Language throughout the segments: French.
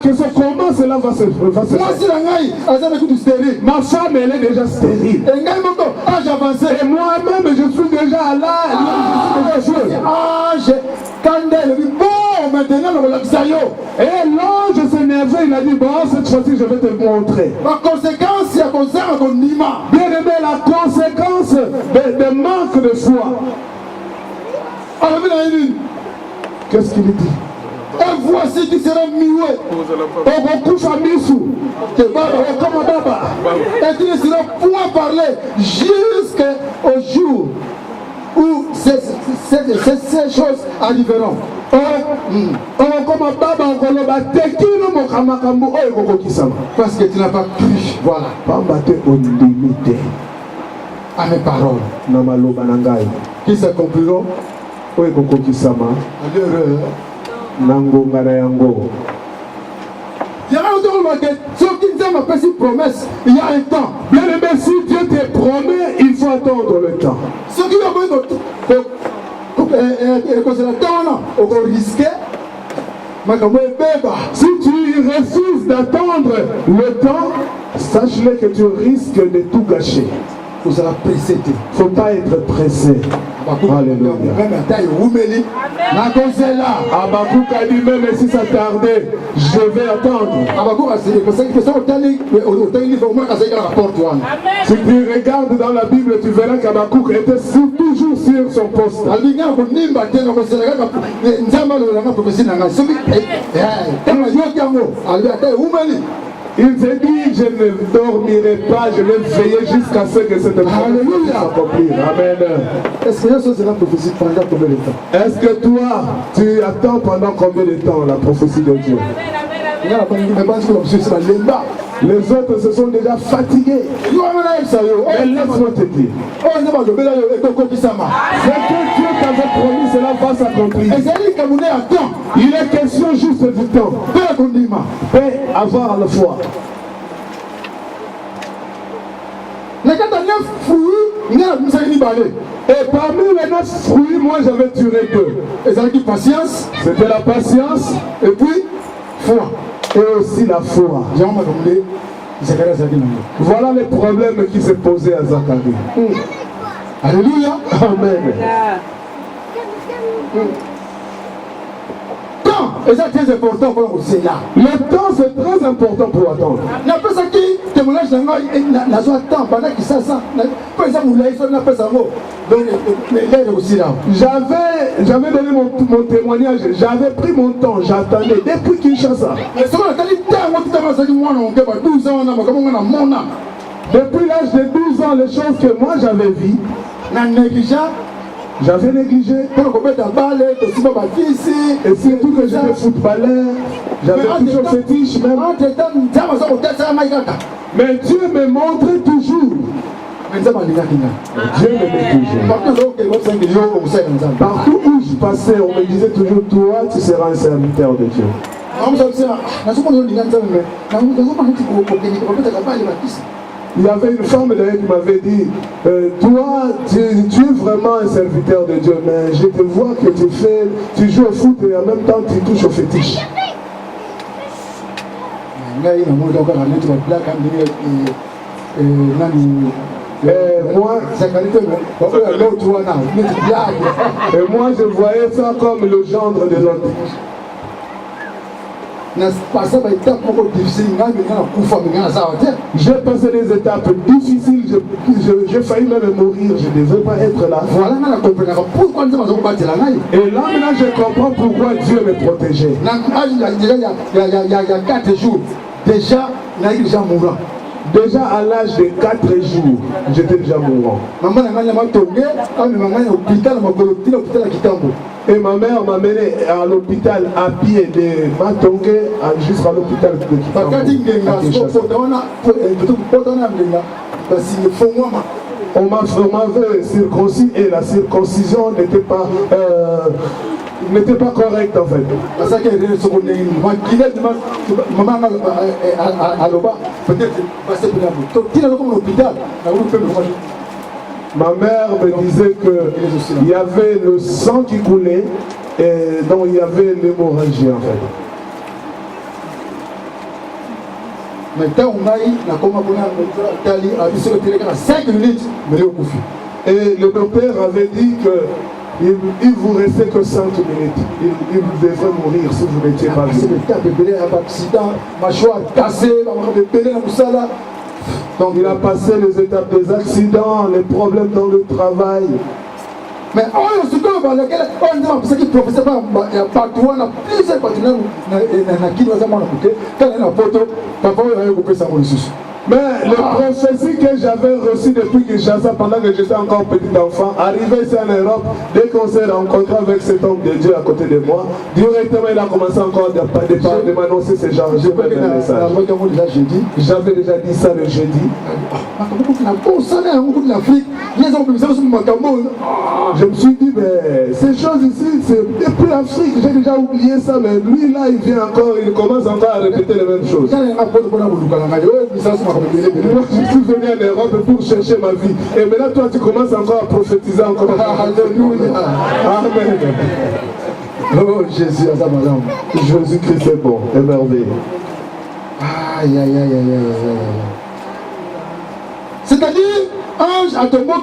Que ce comment cela va se faire. Ma femme, elle est déjà stérile. Et moi-même, je suis déjà à l'âge. Et l'ange s'est énervé, il a dit, bon, cette fois-ci, je vais te montrer. Bien aimé, la conséquence de manque de foi. Qu'est-ce qu'il dit? Et voici qui sera muet. Et tu ne seras point parlé jusqu'au jour où ces choses arriveront. Parce que tu n'as pas cru. Voilà. À mes paroles. Qui s'accompliront à leur heure. Nangonga na yango. Il y a un promesse, il y a un temps. Bien aimé, si Dieu te promet, il faut attendre le temps. Ce qui va si tu refuses d'attendre le temps, sache-le que tu risques de tout gâcher. Il ne faut pas être pressé. Alléluia. Abakouk a dit même si ça tardait, je vais attendre. Si tu regardes dans la Bible, tu verras qu'Abakouk était toujours sur son poste. Il s'est dit, je ne dormirai pas, je vais veiller jusqu'à ce que cette prophétie s'accomplisse. Amen. Est-ce que la prophétie pendant combien de temps? Est-ce que toi, tu attends pendant combien de temps la prophétie de Dieu? Les autres se sont déjà fatigués. Mais laisse-moi te dire. Ce que Dieu t'avait promis, cela va s'accomplir. Il est question juste du temps. Fais avoir la foi. Et parmi les 9 fruits, moi j'avais tiré 2. C'était la patience. Et puis, foi. Et aussi la foi. Voilà les problèmes qui se posaient à Zacharie. Alléluia. Amen. Et ça c'est très important pour nous. Le temps c'est très important pour attendre. J'avais donné mon témoignage, j'avais pris mon temps, j'attendais depuis Kinshasa. Depuis l'âge de 12 ans, les choses que moi j'avais vues, j'avais négligé. Et surtout que j'étais footballeur, j'avais toujours fétiche même. Mais Dieu me montrait toujours. Dieu m'aimait toujours. Partout où je passais, on me disait toujours, toi, tu seras un serviteur de Dieu. Il y avait une femme d'ailleurs qui m'avait dit, toi, tu es vraiment un serviteur de Dieu, mais je te vois que tu joues au foot et en même temps tu touches au fétiche. Moi je voyais ça comme le gendre de l'autre. J'ai passé des étapes difficiles, j'ai failli même mourir, je ne devais pas être là. Et là maintenant je comprends pourquoi Dieu me protégeait. Il y a 4 jours, déjà mourant. Déjà à l'âge de 4 jours, j'étais déjà mourant. Et ma mère m'a mené à l'hôpital à pied de Matongé jusqu'à l'hôpital de Kitambo. On m'avait circoncis et la circoncision n'était pas correcte en fait. Ma mère me disait qu'il y avait le sang qui coulait et donc il y avait l'hémorragie en fait. Mais tant on a eu, la commande a dit 5 minutes, mais au couffé. Et le docteur avait dit que il vous restait que 5 minutes. Il devrait mourir si vous n'étiez pas vu. C'est le cas de Bélé, un accident, mâchoire cassée, Bélé, tout ça. Donc il a passé les étapes des accidents, les problèmes dans le travail. Mais on se trouve dans lequel on dit que ce qui professeur partout, on a plusieurs partenaires qui nous ont écouté. Quand on a photo, papa, on a coupé ça pour le sous. Mais les prophéties que j'avais reçues depuis Kinshasa pendant que j'étais encore petit enfant, arrivé ici en Europe, dès qu'on s'est rencontré avec cet homme de Dieu à côté de moi, directement il a commencé encore de m'annoncer ce genre de message. J'avais déjà dit ça le jeudi. Je me suis dit, mais ces choses ici, c'est depuis l'Afrique, j'ai déjà oublié ça, mais lui là, il vient encore, il commence encore à répéter les mêmes choses. Moi, je suis venu en Europe pour chercher ma vie. Et maintenant, toi, tu commences encore à prophétiser encore. Alléluia. Amen. Oh, Jésus, Jésus-Christ est bon, est merveilleux. Aïe, aïe, aïe, aïe, aïe, aïe. C'est-à-dire, ange a tombé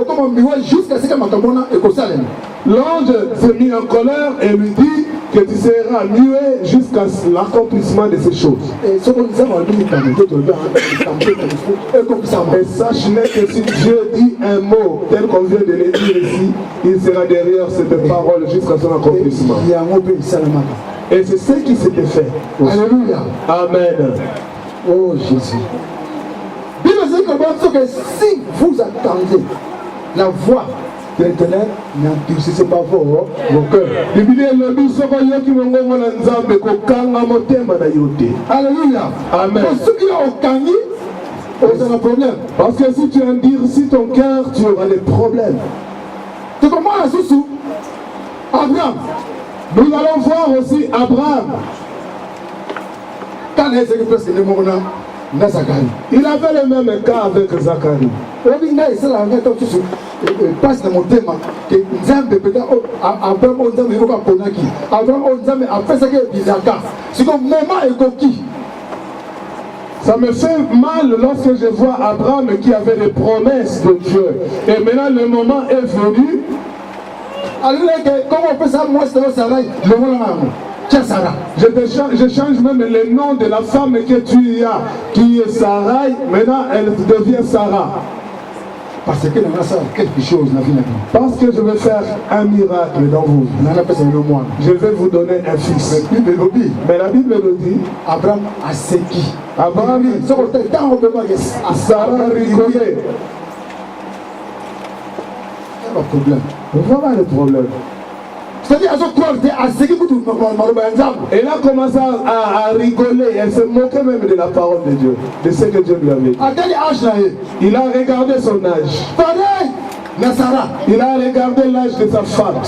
comme un miroir jusqu'à ce que ma tombona est Salem. L'ange s'est mis en colère et lui dit que tu seras muet jusqu'à l'accomplissement de ces choses. Et sache que si Dieu dit un mot tel qu'on vient de le dire ici, il sera derrière cette parole jusqu'à son accomplissement. Et c'est ce qui s'était fait. Alléluia. Amen. Oh Jésus. Que si vous attendez la voix de l'Éternel, n'endurcissez pas vos cœurs. Alléluia. Amen. Parce que si tu endurcis ton cœur, tu auras des problèmes. Abraham. Nous allons voir aussi Abraham. Il avait le même cas avec Zacharie. Ça me fait mal lorsque je vois Abraham qui avait des promesses de Dieu. Et maintenant le moment est venu. Comment on fait ça? Moi, c'est le moment. Je change même le nom de la femme que tu as, qui est Sarai, maintenant elle devient Sarah. Parce que quelque chose dans la vie. Parce que je vais faire un miracle dans vous. Je vais vous donner un fils. Mais la Bible le dit. Abraham a séqui. Abraham, Sarah rigolait. Il y a un problème. Voilà le problème. C'est-à-dire, elle a commencé à rigoler, elle se moquait même de la parole de Dieu, de ce que Dieu lui avait dit. Il a regardé son âge. Pareil, il a regardé l'âge de sa femme.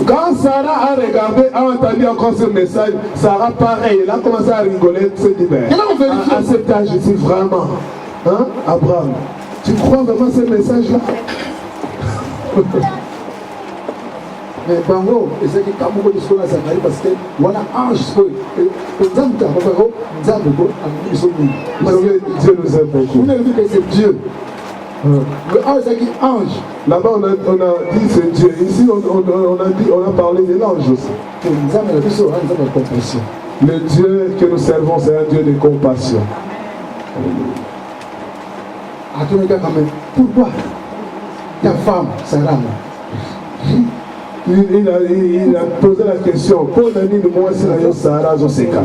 Quand Sarah a regardé, a entendu encore ce message, Sarah pareil, elle a commencé à rigoler, se dit, à cet âge ici, vraiment, hein, Abraham, tu crois vraiment ce message-là? Mais Bango, et c'est que quand vous dites que ça parce que voilà ange, Dieu nous aime beaucoup. Vous n'avez vu que c'est Dieu. Le ange, c'est qui ange. Là-bas, on a dit c'est Dieu. Ici, on a parlé de l'ange aussi. Le Dieu que nous servons, c'est un Dieu de compassion. Pourquoi ta femme, Sarah, il a posé la question. Pour donner moi, c'est la Sarah Joseka.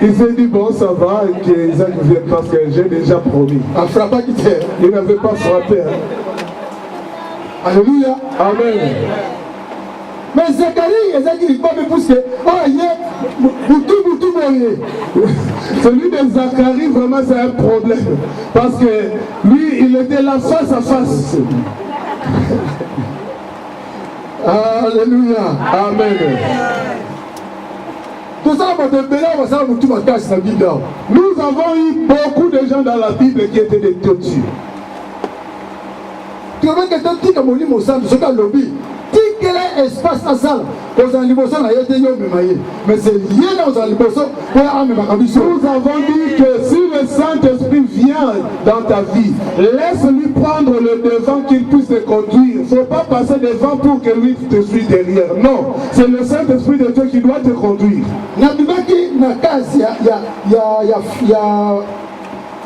Il s'est dit, bon, ça va, qu'Isaac vienne parce que j'ai déjà promis. Il n'avait pas frappé. Alléluia. Amen. Mais Zacharie, il n'est pas poussé. Celui de Zacharie, vraiment, c'est un problème. Parce que lui, il était là face à face. Alléluia. Amen. Nous avons eu beaucoup de gens dans la Bible qui étaient des têtus. tu vois que tu tika molimo santo ce qu'a lobby quel espace à ça aux animations a été mais c'est lié aux animations nous avons dit que si le Saint-Esprit vient dans ta vie, laisse-lui prendre le devant qu'il puisse te conduire. Il ne faut pas passer devant pour que lui te suive derrière. Non, c'est le Saint-Esprit de Dieu qui doit te conduire.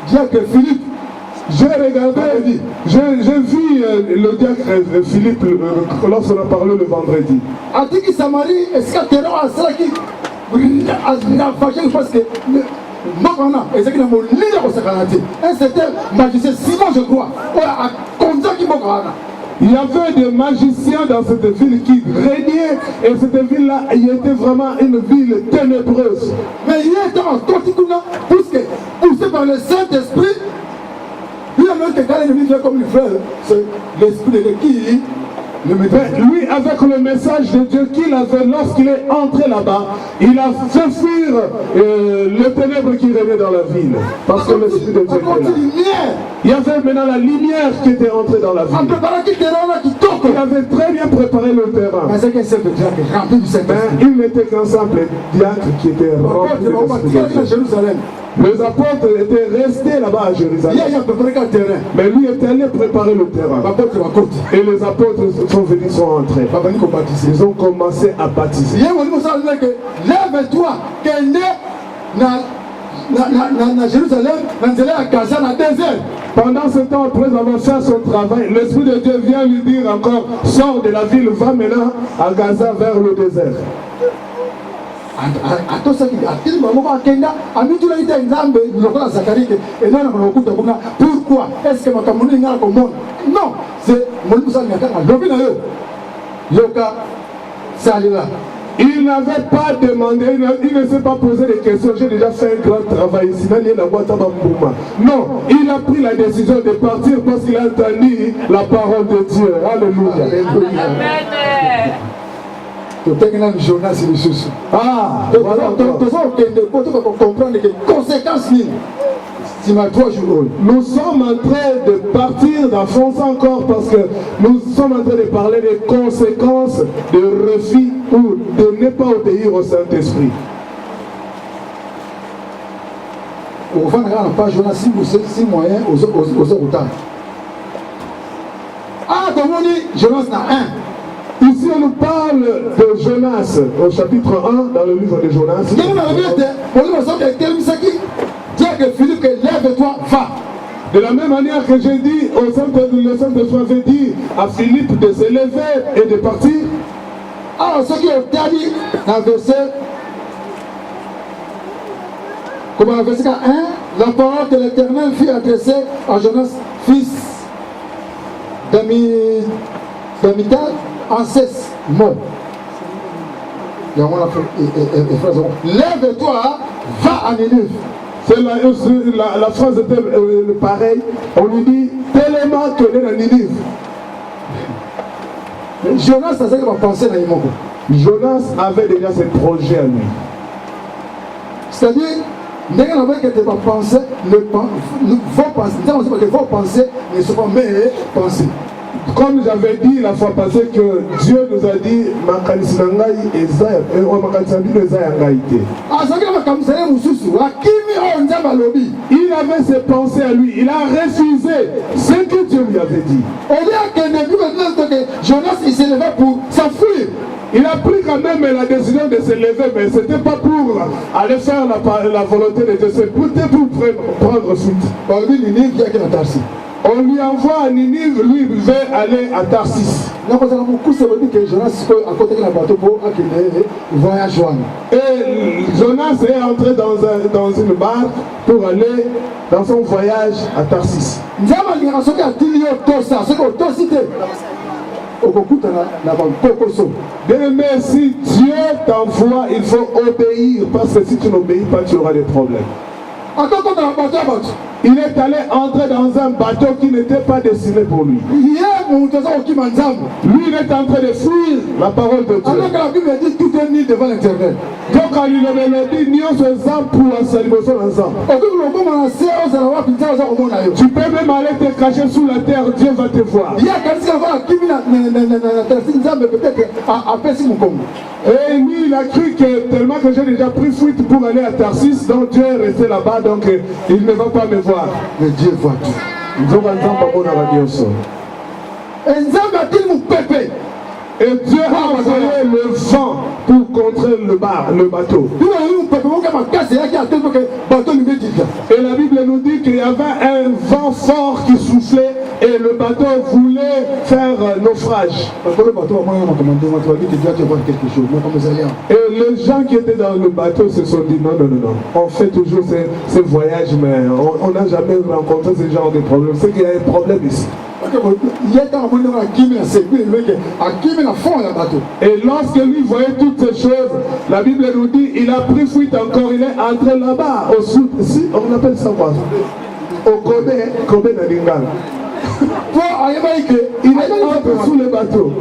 Diacre Philippe, j'ai regardé, j'ai vu le diacre Philippe lorsqu'on a parlé le vendredi. A dit que Samarie, est-ce que tu as ça qui a fâché parce que un certain magicien Simon, je crois, il y avait des magiciens dans cette ville qui régnaient et cette ville-là était vraiment une ville ténébreuse. Mais il était en Totikuna, puisque poussé par le Saint-Esprit, lui a même quelqu'un de comme le frère, c'est l'esprit de qui lui, avec le message de Dieu qu'il avait lorsqu'il est entré là-bas, il a fait fuir le ténèbre qui régnait dans la ville. Parce que l'esprit de Dieu était là. Il y avait maintenant la lumière qui était entrée dans la ville. Il avait très bien préparé le terrain. Mais il n'était qu'un simple diacre qui était rempli de l'esprit de Dieu. Les apôtres étaient restés là-bas à Jérusalem. Mais lui était allé préparer le terrain. Et les apôtres sont venus, sont entrés. Ils ont commencé à baptiser. Lève-toi, pendant ce temps, après avoir fait son travail, l'Esprit de Dieu vient lui dire encore, sors de la ville, va maintenant à Gaza vers le désert. Pourquoi est-ce que non, c'est il n'avait pas demandé, il ne s'est pas posé des questions. J'ai déjà fait un grand travail ici. Non, il a pris la décision de partir parce qu'il a entendu la parole de Dieu. Alléluia. Amen. Jonas et ah, voilà. Comprendre les conséquences. Nous sommes en train de partir, d'enfoncer encore parce que nous sommes en train de parler des conséquences de refus ou de ne pas obéir au Saint-Esprit. On va regarder la page Jonas si moyen aux retards. Ah, comme on dit, Jonas n'a un. Ici, on nous parle de Jonas au chapitre 1 dans le livre de Jonas. Philippe, lève-toi, va. De la même manière que j'ai dit, le Saint-Esprit avait dit à Philippe de se lever et de partir. Alors, ce qui est dit dans le verset, comment le verset 1, la parole de l'Éternel fut adressée à Jonas, fils d'Amital, en 16 mots. Lève-toi, va à Nénive. La phrase était pareille. On lui dit tellement que est dans Ninive. Jonas, ça va penser dans Imoko. Jonas avait déjà ses projets à lui. C'est-à-dire, dès qu'on avait que tu vas penser, vos pensées ne sont pas mes pensées. Comme j'avais dit la fois passée que Dieu nous a dit il avait ses pensées à lui, il a refusé ce que Dieu lui avait dit. Jonas il s'est levé pour s'enfuir. Il a pris quand même la décision de se lever, mais ce n'était pas pour aller faire la volonté de Dieu, c'était pour prendre suite. On lui envoie à Ninive, lui il veut aller à Tarsis. Et Jonas est entré dans une barque pour aller dans son voyage à Tarsis. Mais si Dieu t'envoie, il faut obéir, parce que si tu n'obéis pas, tu auras des problèmes. Il est allé entrer dans un bateau qui n'était pas destiné pour lui. Lui, il est en train de fuir la parole de Dieu. Alors que la Bible dit tout est nu devant l'Éternel. Donc soka liloba elobi nyonso eza puasa liboso na nzambe. Tu peux même aller te cacher sous la terre, Dieu va te voir. Et lui il a cru que tellement que j'ai déjà pris fuite pour aller à Tarsis, donc Dieu est resté là-bas, donc il ne va pas me voir. Mais Dieu voit tout. Et Dieu a envoyé le vent pour contrer le bateau. Et la Bible nous dit qu'il y avait un vent fort qui soufflait et le bateau voulait faire naufrage. Et les gens qui étaient dans le bateau se sont dit non. On fait toujours ces voyages, mais on n'a jamais rencontré ce genre de problème. C'est qu'il y a un problème ici. Et lorsque lui voyait toutes ces choses, la Bible nous dit il a pris fuite encore, il est entré là-bas au sud, ici on appelle ça quoi, au Kobe Nalingal. Il est entré sous le bateau.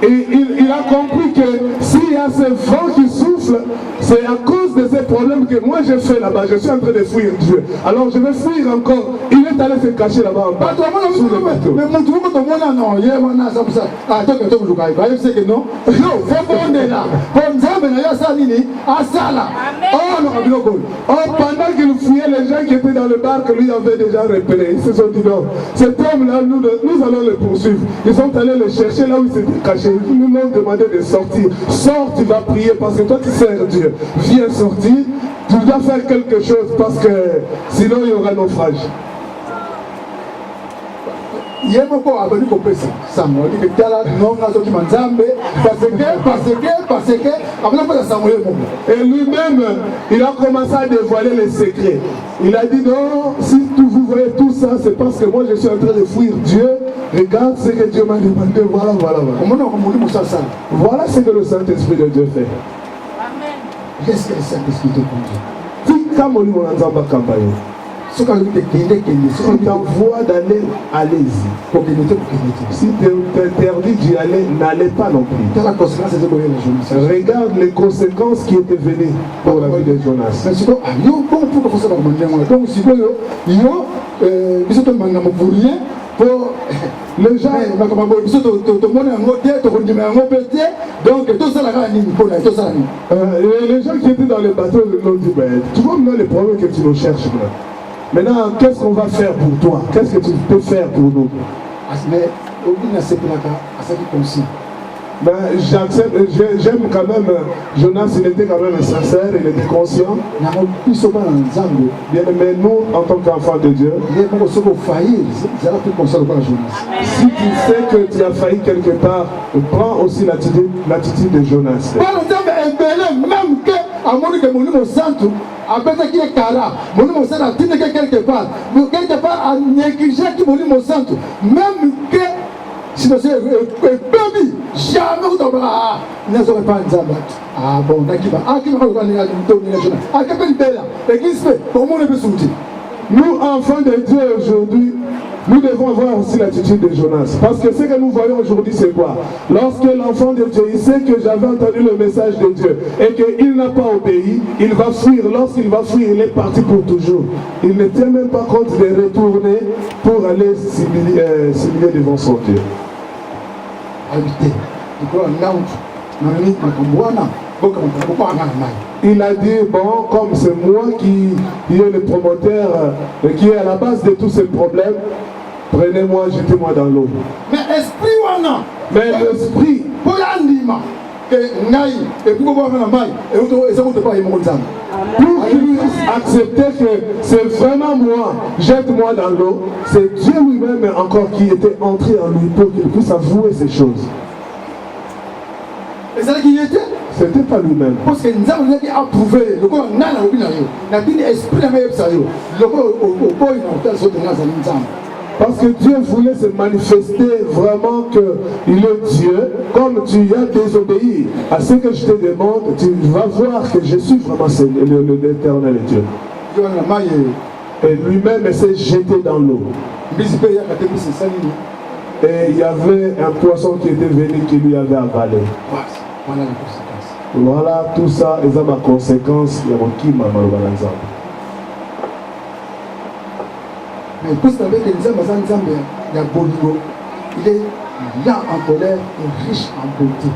Et il a compris que s'il y a ce vent qui souffle, c'est à cause de ces problèmes que moi j'ai fait là-bas. Je suis en train de fuir Dieu. Alors je vais fuir encore. Il est allé se cacher là-bas en bas, sous le bateau. Pendant qu'il fouillait, les gens qui étaient dans le bar que lui avait déjà repéré, ils se sont dit non, cet homme-là, nous allons le poursuivre. Ils sont allés le chercher là où il s'était caché. Ils nous ont demandé de sortir. Sors, tu vas prier parce que toi tu sers Dieu. Viens sortir, tu dois faire quelque chose parce que sinon il y aura naufrage. Et lui-même, il a commencé à dévoiler les secrets. Il a dit non, si vous voyez tout ça, c'est parce que moi je suis en train de fuir Dieu. Regarde ce que Dieu m'a demandé. Voilà. Voilà ce que le Saint-Esprit de Dieu fait. Amen. Qu'est-ce que le Saint-Esprit te conduit? Si on t'envoie d'aller, allez-y. Si t'interdis d'y aller, n'allez pas non plus. Regarde les conséquences qui étaient venues pour la vie de Jonas. Les gens, les gens qui étaient dans le bateau l'ont dit, tu vois maintenant les problèmes que tu nous cherches. Maintenant, qu'est-ce qu'on va faire pour toi? Qu'est-ce que tu peux faire pour nous? J'aime quand même Jonas, il était quand même sincère, il était conscient. Bien aimé, nous, en tant qu'enfants de Dieu, si tu sais que tu as failli quelque part, prends aussi l'attitude de Jonas. Même que si vous avez jamais vous n'avez pas un zabat. Ah bon, nous, enfants de Dieu aujourd'hui, nous devons avoir aussi l'attitude de Jonas. Parce que ce que nous voyons aujourd'hui, c'est quoi? Lorsque l'enfant de Dieu, il sait que j'avais entendu le message de Dieu et qu'il n'a pas obéi, il va fuir. Lorsqu'il va fuir, il est parti pour toujours. Il ne tient même pas compte de retourner pour aller s'humilier devant son Dieu. Il a dit, bon, comme c'est moi qui est le promoteur, qui est à la base de tous ces problèmes, prenez-moi, jetez-moi dans l'eau. Mais l'esprit, pour qu'il puisse accepter que c'est vraiment moi, jette-moi dans l'eau, c'est Dieu lui-même encore qui était entré en lui pour qu'il puisse avouer ces choses. Et c'est là qu'il était? C'était pas lui-même. Parce que nous avons approuvé le corps n'a pas parce que Dieu voulait se manifester vraiment qu'il est Dieu. Comme tu as désobéi à ce que je te demande, tu vas voir que je suis vraiment l'éternel Dieu. Et lui-même s'est jeté dans l'eau. Et il y avait un poisson qui était venu qui lui avait avalé. Voilà les conséquences. Voilà, tout ça, ils ont ma conséquence. Il y a mon qui m'a mal. Mais pour savoir que Nzambe, il y a Boligo, il est lent en colère et riche en beauté.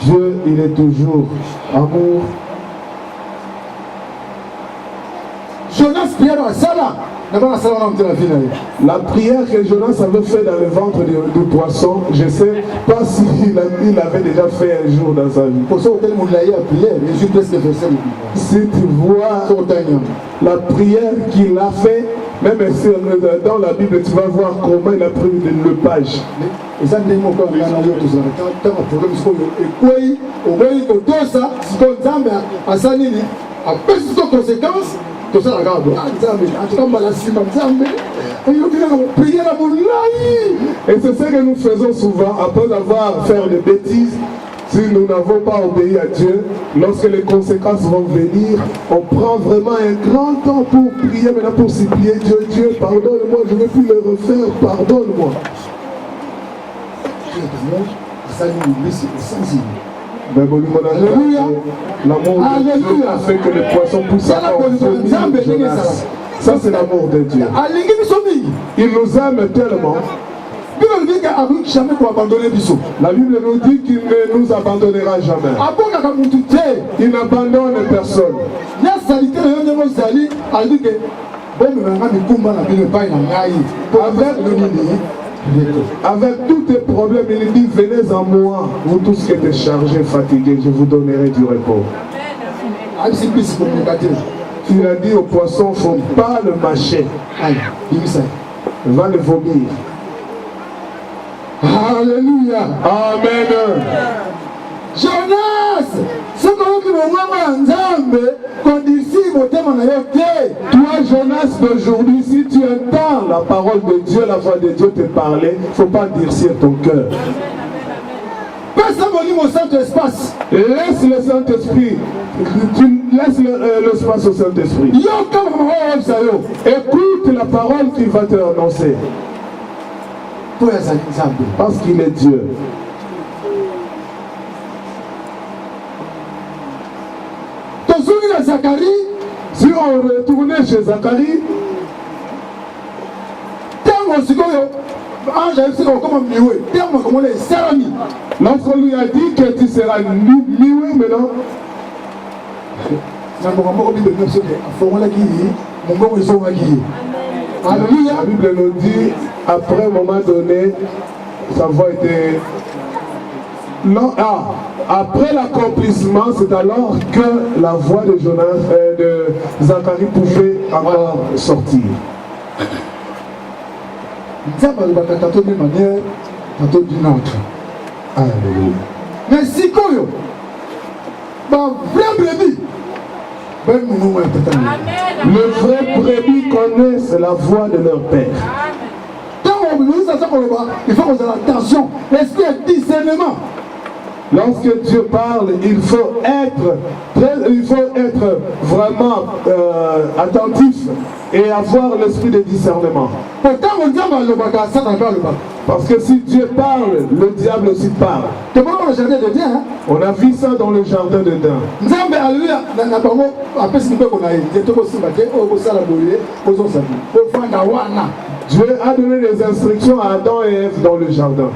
Dieu, il est toujours amour. Jonas Pierre à Sala. La prière que Jonas avait fait dans le ventre du poisson, je ne sais pas s'il l'avait déjà fait un jour dans sa vie. Si tu vois la prière qu'il a fait, même dans la Bible, tu vas voir comment il a pris le page. Et c'est ce que nous faisons souvent après avoir fait des bêtises. Si nous n'avons pas obéi à Dieu, lorsque les conséquences vont venir, on prend vraiment un grand temps pour prier, maintenant pour supplier Dieu. Dieu, pardonne-moi, je ne vais plus le refaire, pardonne-moi. Alléluia. L'amour de Dieu a fait que le poisson pousse à Jonas. Ça, c'est l'amour de Dieu. Il nous aime tellement. La Bible nous dit qu'il ne nous abandonnera jamais. Il n'abandonne personne. Avec tous tes problèmes, il dit, venez en moi, vous tous qui êtes chargés, fatigués, je vous donnerai du repos. Il a dit au poisson, il ne faut pas le mâcher. Va le vomir. Alléluia. Amen. Jonas, toi, Jonas d'aujourd'hui, si tu entends la parole de Dieu, la voix de Dieu te parler, il ne faut pas durcir ton cœur. Laisse le Saint-Esprit. Tu laisses l'espace au Saint-Esprit. Écoute la parole qu'il va te annoncer. Parce qu'il est Dieu. Si on retournait chez Zacharie, lorsqu'on lui a dit que tu seras mioué maintenant, Alléluia. La Bible nous dit, après un moment donné, sa voix était... Non, après l'accomplissement, c'est alors que la voix de Jonas de Zacharie pouvait encore sortir. Tantôt d'une manière, tantôt d'une autre. Alléluia. Mais si quoi, vrai brebis. Les vrais brebis connaissent la voix de leur père. Il faut qu'on ait attention. Est-ce qu'il y a discernement? Lorsque Dieu parle, il faut être vraiment attentif et avoir l'esprit de discernement. Parce que si Dieu parle, le diable aussi parle. On a vu ça dans le jardin d'Éden. Dieu a donné des instructions à Adam et Ève dans le jardin.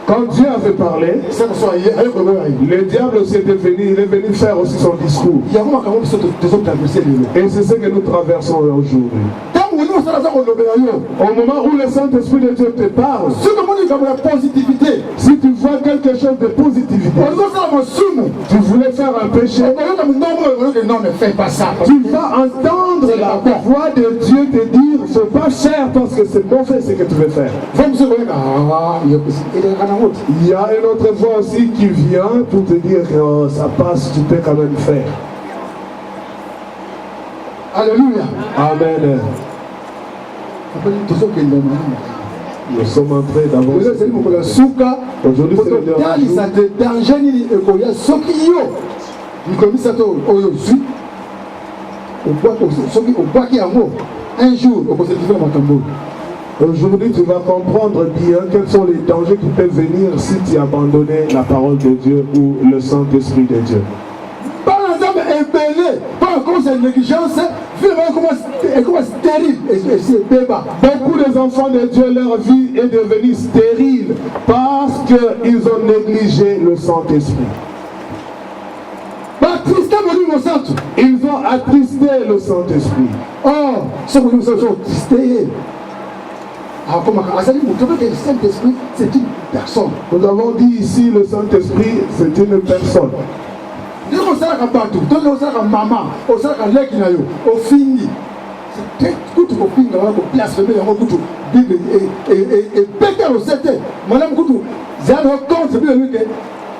Quand Dieu avait parlé, le diable aussi était venu, il est venu faire aussi son discours. Et c'est ce que nous traversons aujourd'hui. Au moment où le Saint-Esprit de Dieu te parle, si tu vois quelque chose de positivité, tu voulais faire un péché, non, ne fais pas ça. Tu vas entendre la voix de Dieu te dire, il ne faut pas faire parce que c'est mauvais ce que tu veux faire. Il y a une autre voix aussi qui vient pour te dire que oh, ça passe, tu peux quand même faire. Alléluia. Amen. Nous sommes en train d'avancer. Aujourd'hui, c'est le dernier un jour, Aujourd'hui, tu vas comprendre bien quels sont les dangers qui peuvent venir si tu abandonnes la parole de Dieu ou le Saint-Esprit de Dieu. Par exemple, ébélé, par cause de négligence, comment stérile et c'est débat. Beaucoup des enfants de Dieu, leur vie est devenue stérile parce qu'ils ont négligé le Saint-Esprit. Ils ont attristé le Saint-Esprit. Oh, ce que nous avons attristé. Le Saint-Esprit, c'est une personne. Nous avons dit ici, le Saint-Esprit, c'est une personne.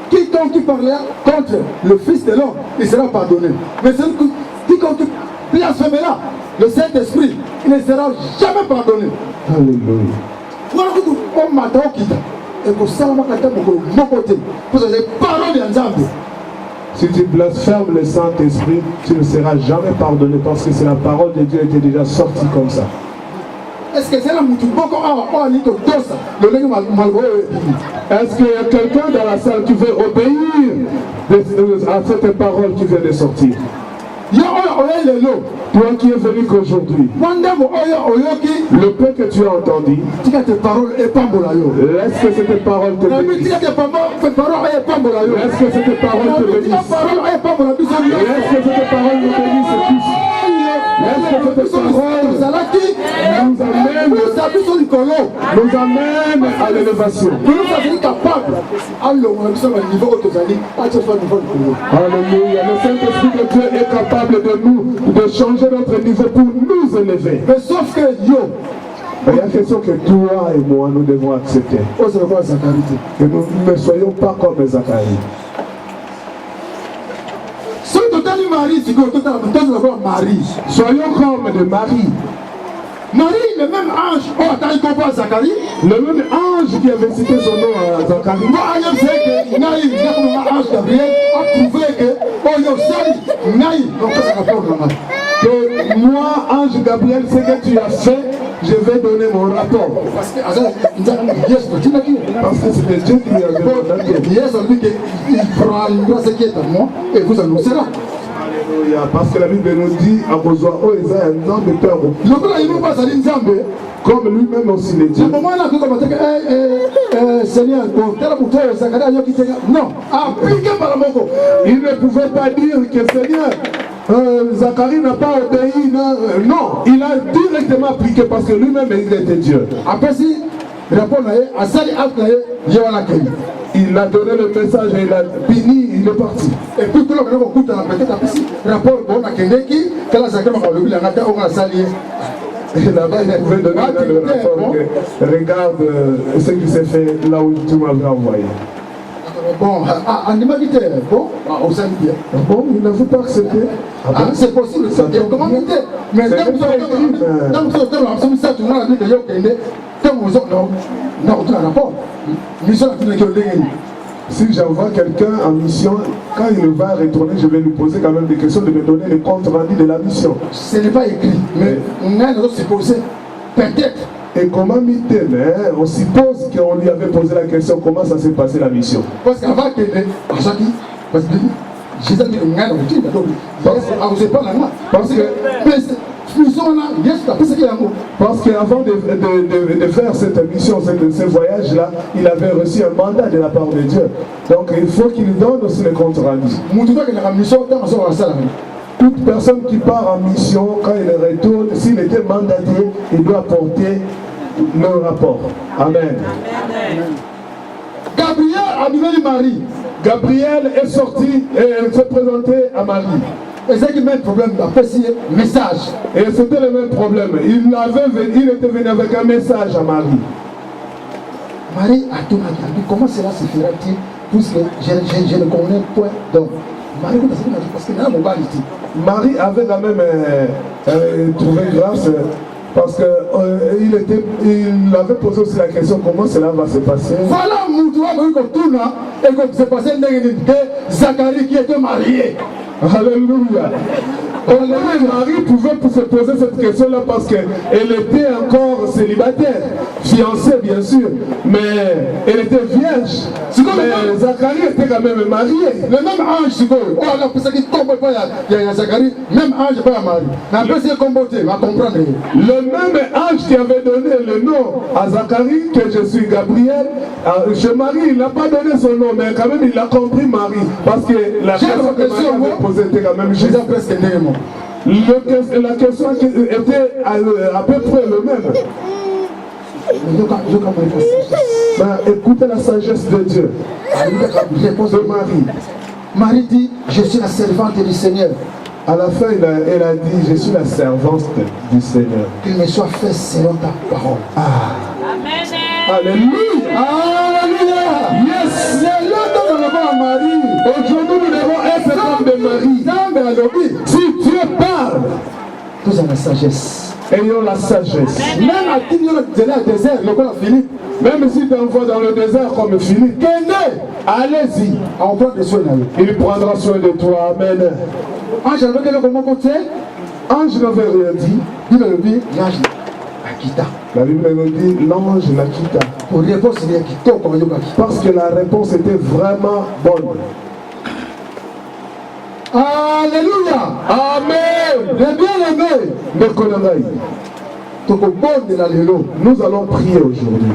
Quiconque qui parlera contre le Fils de l'homme, il sera pardonné. Mais quiconque qui blasphémera le Saint-Esprit, il ne sera jamais pardonné. Alléluia. Si tu blasphèmes le Saint-Esprit, tu ne seras jamais pardonné parce que c'est la parole de Dieu qui était déjà sortie comme ça. Est-ce que c'est là Est-ce qu'il y a quelqu'un dans la salle qui veut obéir à cette parole qui vient de sortir? Toi qui es venu qu'aujourd'hui, le peu que tu as entendu, laisse que cette parole te bénisse. Laisse que cette parole te bénisse. Laisse que cette parole nous bénisse tous. Laisse que cette parole nous amène à l'élévation. Alléluia. Le Saint-Esprit de Dieu est capable de nous, de changer notre niveau pour nous élever. Mais sauf que il y a quelque chose que toi et moi nous devons accepter. Que nous ne soyons pas comme Zacharie. Soyons comme de Marie. Marie, le même ange, le même ange qui avait cité son nom à Zacharie. Que moi, ange Gabriel, ce que tu as fait, je vais donner mon rapport. Parce que c'était Dieu qui lui avait donné. Et vous annoncera. Alléluia. Parce que la Bible nous dit à besoin, oh, ils ont un nom de peur. Comme lui-même aussi le dit. Seigneur, non, il ne pouvait pas dire que Seigneur, Zacharie n'a pas obéi. Non, il a directement appliqué parce que lui-même il était Dieu. Après si, il a donné le message et il a fini, il est parti. Et puis tout le monde écoute rapport bon à Kendeki, que la Zacharie m'a oublié la nata on a salié. Et là-bas, il pouvait donner le rapport que regarde ce qui s'est fait là où tu m'avais envoyé. Bon, en humanité, bon, on s'en dit bien. Bon, il ne veut pas accepter. C'est possible, c'est bien. Comment dire? Mais dans si j'envoie quelqu'un en mission, quand il va retourner, je vais lui poser quand même des questions, de me donner le compte rendu de la mission. Ce n'est pas écrit, mais on a supposé, peut-être. Et comment on suppose qu'on lui avait posé la question comment ça s'est passé la mission. Parce qu'avant que parce que Jésus a dit parce qu'avant de faire cette mission, ce voyage-là, il avait reçu un mandat de la part de Dieu. Donc il faut qu'il donne aussi le compte rendu. Toute personne qui part en mission, quand il retourne, s'il était mandaté, il doit porter le rapport. Amen. Gabriel a donné Marie. Gabriel est sorti et s'est présenté à Marie. Et c'est le même problème, après si message. Et c'était le même problème. Il était venu avec un message à Marie. Marie a tout dit, comment cela se fera-t-il? Puisque je ne connais point donc. Marie avait quand même trouvé grâce parce qu'il avait posé aussi la question comment cela va se passer. Voilà, et que se passait Zacharie qui était marié. Alléluia. Marie pouvait se poser cette question-là parce qu'elle était encore célibataire, fiancée bien sûr, mais elle était vierge. Mais Zacharie était quand même marié. Le même ange, c'est quoi? Oh, là, pour ça qu'il tombe pas, il y a Zacharie, même ange, pas Marie. Mais après, c'est combatté, va comprendre. Le même ange qui avait donné le nom à Zacharie, que je suis Gabriel, chez Marie, il n'a pas donné son nom, mais quand même, il a compris Marie. Parce que la question que Marie avait posée était quand même juste. La question était à peu près le même. Ben, écoutez la sagesse de Dieu. Réponse de Marie. Marie dit, je suis la servante du Seigneur. À la fin, elle a dit, je suis la servante du Seigneur. Qu'il me soit fait selon ta parole. Amen. Alléluia. Alléluia. Yes. Marie. Aujourd'hui, nous devons être comme de Marie. Si Dieu parle, nous avons la sagesse. Ayons la sagesse. Même à qui nous avons désert, le corps Philippe. Même si tu envoies dans le désert comme Philippe, allez-y. On prend des soins. Il prendra soin de toi. Amen. Ange n'avait Ange n'avait rien dit. Bible le dit, l'ange la quitta. La Bible nous dit, l'ange la quitta. Pour réponse, il y a qui parce que la réponse était vraiment bonne. Alléluia. Amen. Les bien-aimés. Nous allons prier aujourd'hui.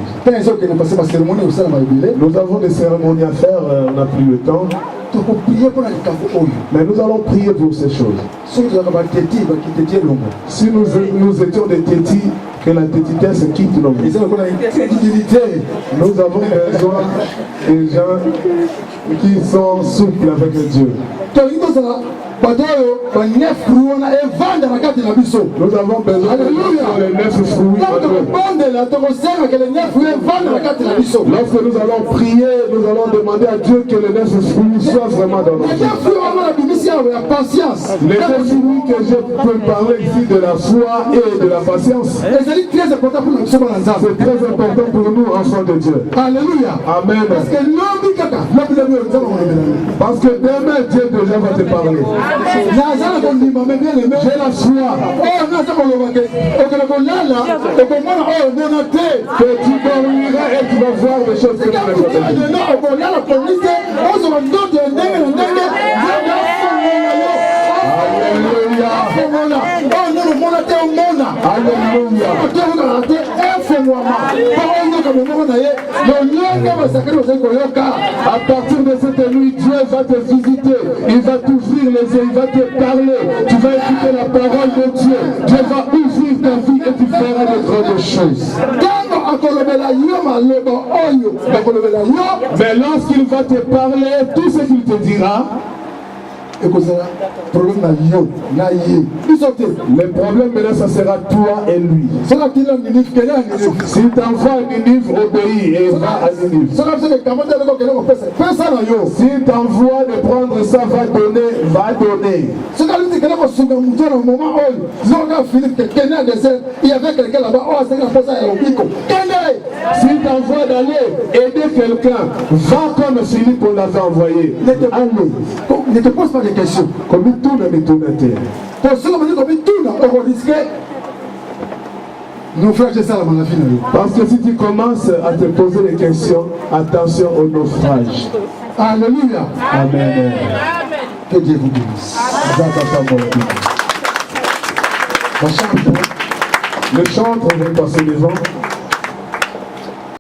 Nous avons des cérémonies à faire, on n'a plus le temps. Mais nous allons prier pour ces choses. Si nous étions des tétis, que la tétitesse quitte nos vies. Nous avons besoin des gens qui sont souples avec Dieu. Nous avons besoin de 9 fruits. Lorsque nous allons prier, nous allons demander à Dieu que les 9 fruits soient vraiment dans notre vie. Les 9 fruits que je peux parler ici de la foi et de la patience. C'est très important pour nous, enfants de Dieu. Alléluia. Amen. Parce que demain, Dieu déjà va te parler. J'ai la foi que tu dormiras et tu vas voir des choses que tu ne à partir de cette nuit, Dieu va te visiter, il va t'ouvrir les yeux, il va te parler, tu vas écouter la parole de Dieu, Dieu va ouvrir ta vie et tu feras de grandes choses. Mais lorsqu'il va te parler, tout ce qu'il te dira, le problème maintenant, ça sera toi et lui. Si tu envoies Ninive, obéis et va à Ninive. Si tu envoies de prendre ça, va donner. Si tu envoies d'aller aider quelqu'un, va comme Philippe on l'avait envoyé. Ne te pose pas de questions. Comme tout le tourne à terre. Pour cela, on risque. Nos frères, c'est ça la maladie. Parce que si tu commences à te poser des questions, attention au naufrage. Alléluia. Amen. Que Dieu vous bénisse. Le chantre vient passer devant.